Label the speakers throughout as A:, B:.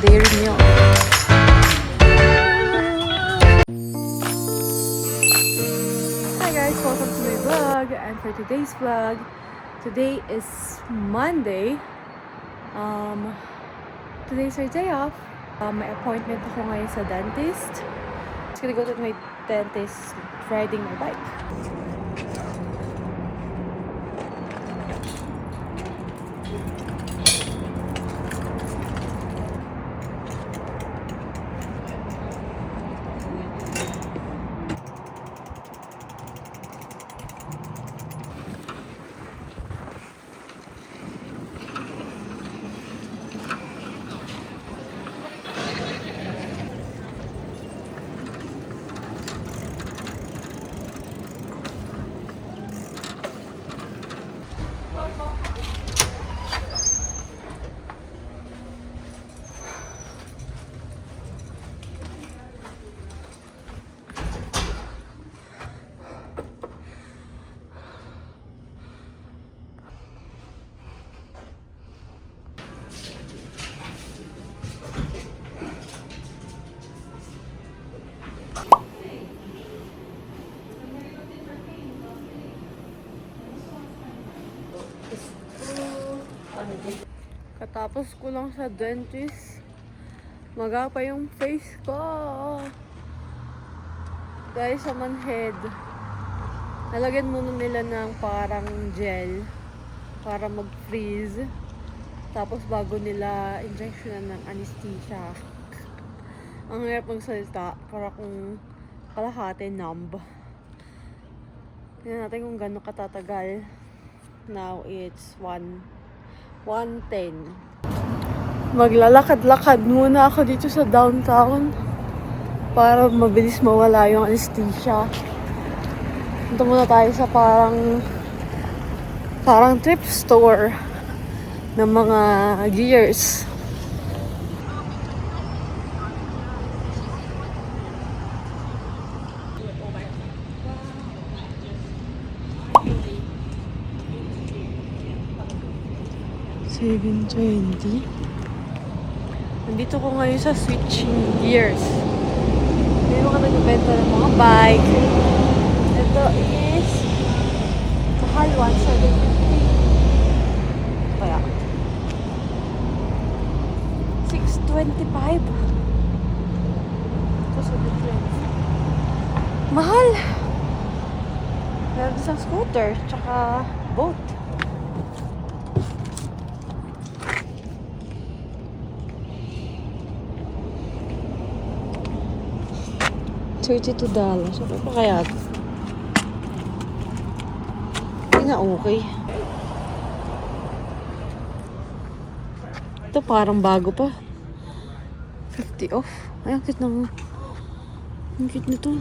A: Dairy milk. Hi guys, welcome to my vlog. And for today's vlog, today is Monday. Today's our day off. May appointment ako ngayon sa dentist. Just gonna go to my dentist riding my bike. Katapos ko lang sa dentist, maga pa yung face ko. Dahil sa manhead, nalagyan muna nila ng parang gel para mag-freeze. Tapos bago nila injection ng anesthesia. Ang hirap ng salita, para kung kalahati numb. Tingnan natin kung gano'ng katatagal. Now it's 1:10. Maglalakad-lakad muna ako dito sa downtown para mabilis mawala yung anesthesia. Punta muna tayo sa parang thrift store ng mga gears. $7.20. Nandito ko ngayon sa switching gears. May mga nagbebenta ng mga bike. Ito is mahal, $1.750. Kaya $6.25. Ito sa difference. Mahal! Meron isang scooter, tsaka boat. $32. Ano pa kaya? Hindi na okay. Ito parang bago pa. 50 off. Ay, ang cute na. Ang cute nito.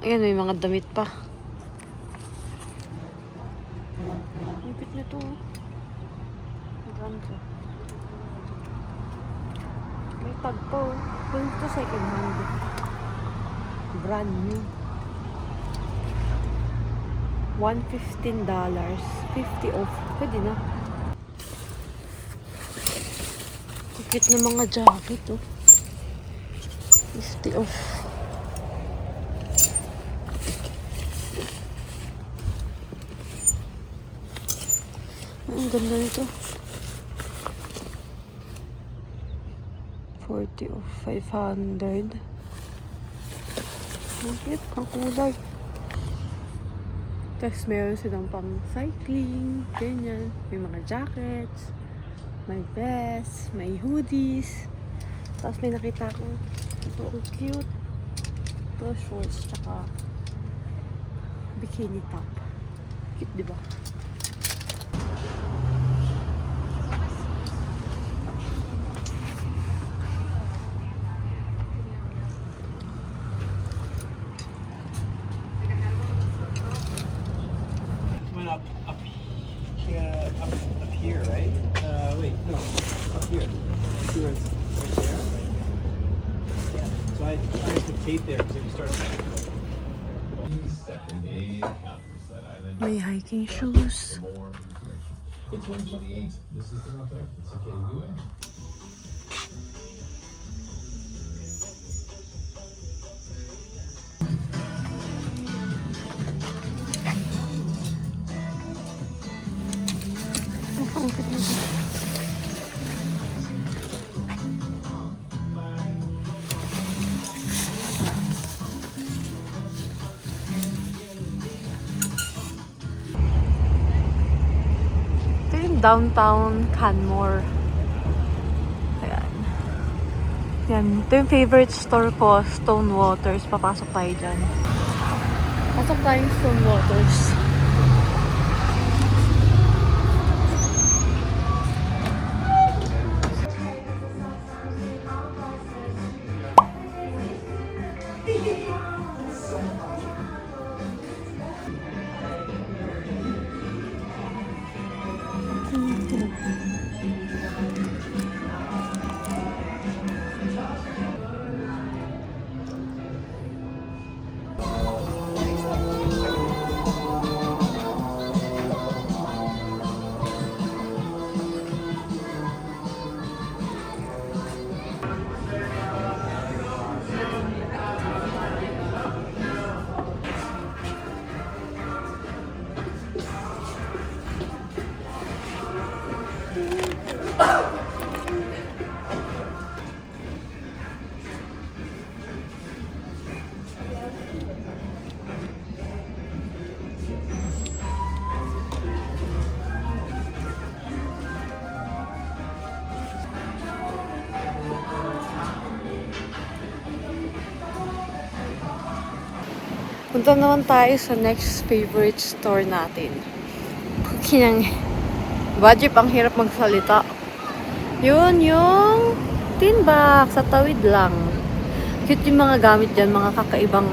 A: Ayan, may mga damit pa. Ang cute nito. Maganda. May tag po. Kung ito second hand. Brand new. $115. 50 off. Pwede na. Tikit na mga jacket, oh. 50 off. Ang ganda nito. 40 of 500. Ang cute, ang kulay. Tapos meron silang pang cycling, ganyan. May mga jackets, may vests, may hoodies. Tapos may nakita ko, ito ang cute. Ito shorts, tsaka bikini top. Cute, diba?
B: Up here, right? Wait, no, up here. See where it's right there? Yeah. So I used to tape there because if you start.
A: May hiking shoes.
C: It's 128. This is the number. It's okay to do it.
A: Ito yung downtown Canmore. Ayan. Yan. Ito yung favorite store ko, Stone Waters. Papasok tayo dyan. Pasok tayo yung Stone Waters. Punta naman tayo sa next favorite store natin. Kinang budget, ang hirap magsalita. Yun, yung tin box sa tawid lang. Cute yung mga gamit dyan, mga kakaibang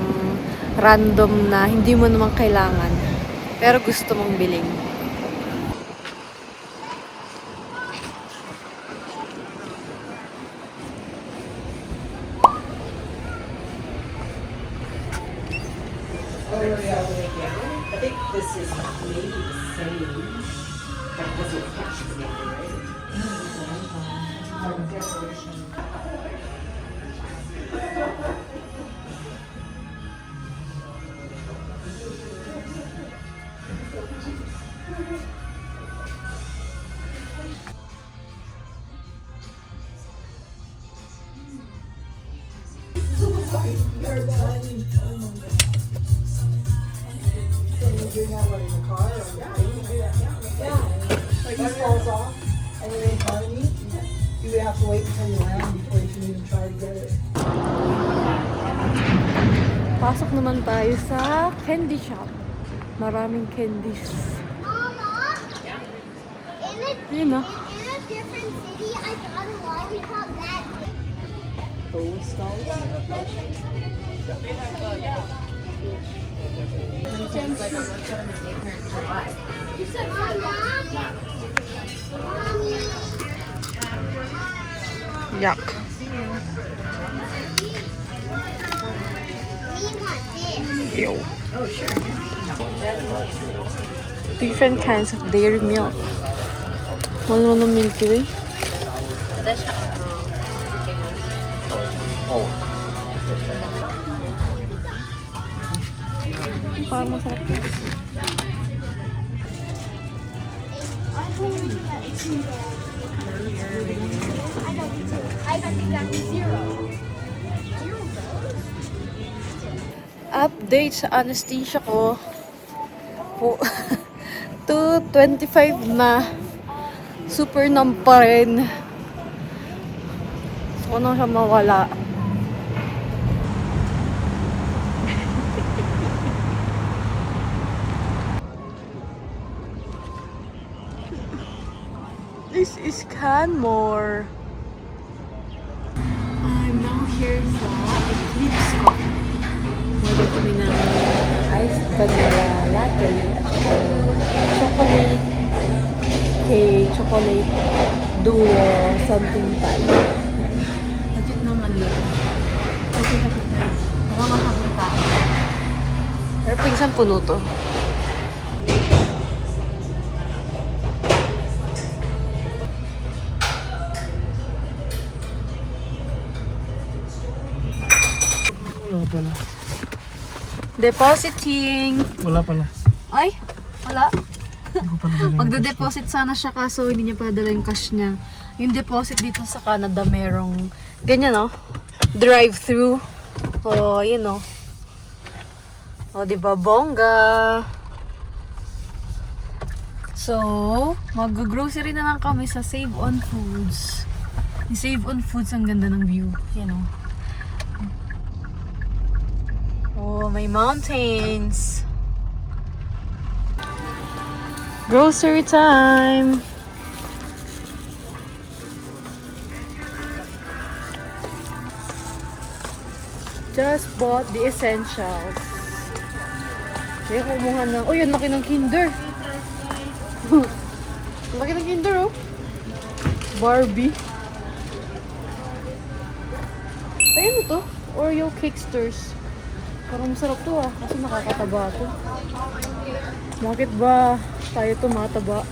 A: random na hindi mo naman kailangan. Pero gusto mong biling.
D: I think this is maybe the same, but it doesn't catch together, right?
E: Doing that one in the car? Or yeah. Like he falls off and you're in front of me, you would have to wait until you land before you can even try to get it.
A: Pasok naman tayo sa candy shop. Maraming candies.
F: Mama,
A: Yun na.
F: in a different city, I got a lollipop that big.
E: Those stalls?
F: Mommy,
A: Yuck.
F: we want this.
A: Ew. Different kinds of dairy milk. Wala na Milky Way. Parang masarap yun.
F: I got exactly zero.
A: Update sa anesthesia ko. 2:25 na. Super numb pa rin. So, ano siya mawala. This is Canmore. I'm now here sa Eclipse Coffee. Order kami ng iced vanilla latte at chocolate cake, chocolate duo, something type. Legit naman yun. Kasi nakakabot tayo. Pero pinsan puno to.
E: pala.
A: Depositing.
E: Wala pala.
A: Ay, wala.
E: Hindi ko pala dala.
A: Magde-deposit sana siya kaso hindi niya pa dala yung cash niya. Yung deposit dito sa Canada merong ganyan, no? Drive-thru. Oh, yun, no? Oh, di ba? Bongga. So, mag-grocery na lang kami sa Save on Foods. Yung Save on Foods, ang ganda ng view. Yan, oh. Oh, may mountains. Grocery time. Just bought the essentials. Kaya kumuha na. Oh, yun, laki ng Kinder. Laki ng Kinder, oh. Barbie. Ayun ito. Oreo Cakesters. Parang masarap to, ah. Kasi nakakataba to. Bakit ba tayo tumataba?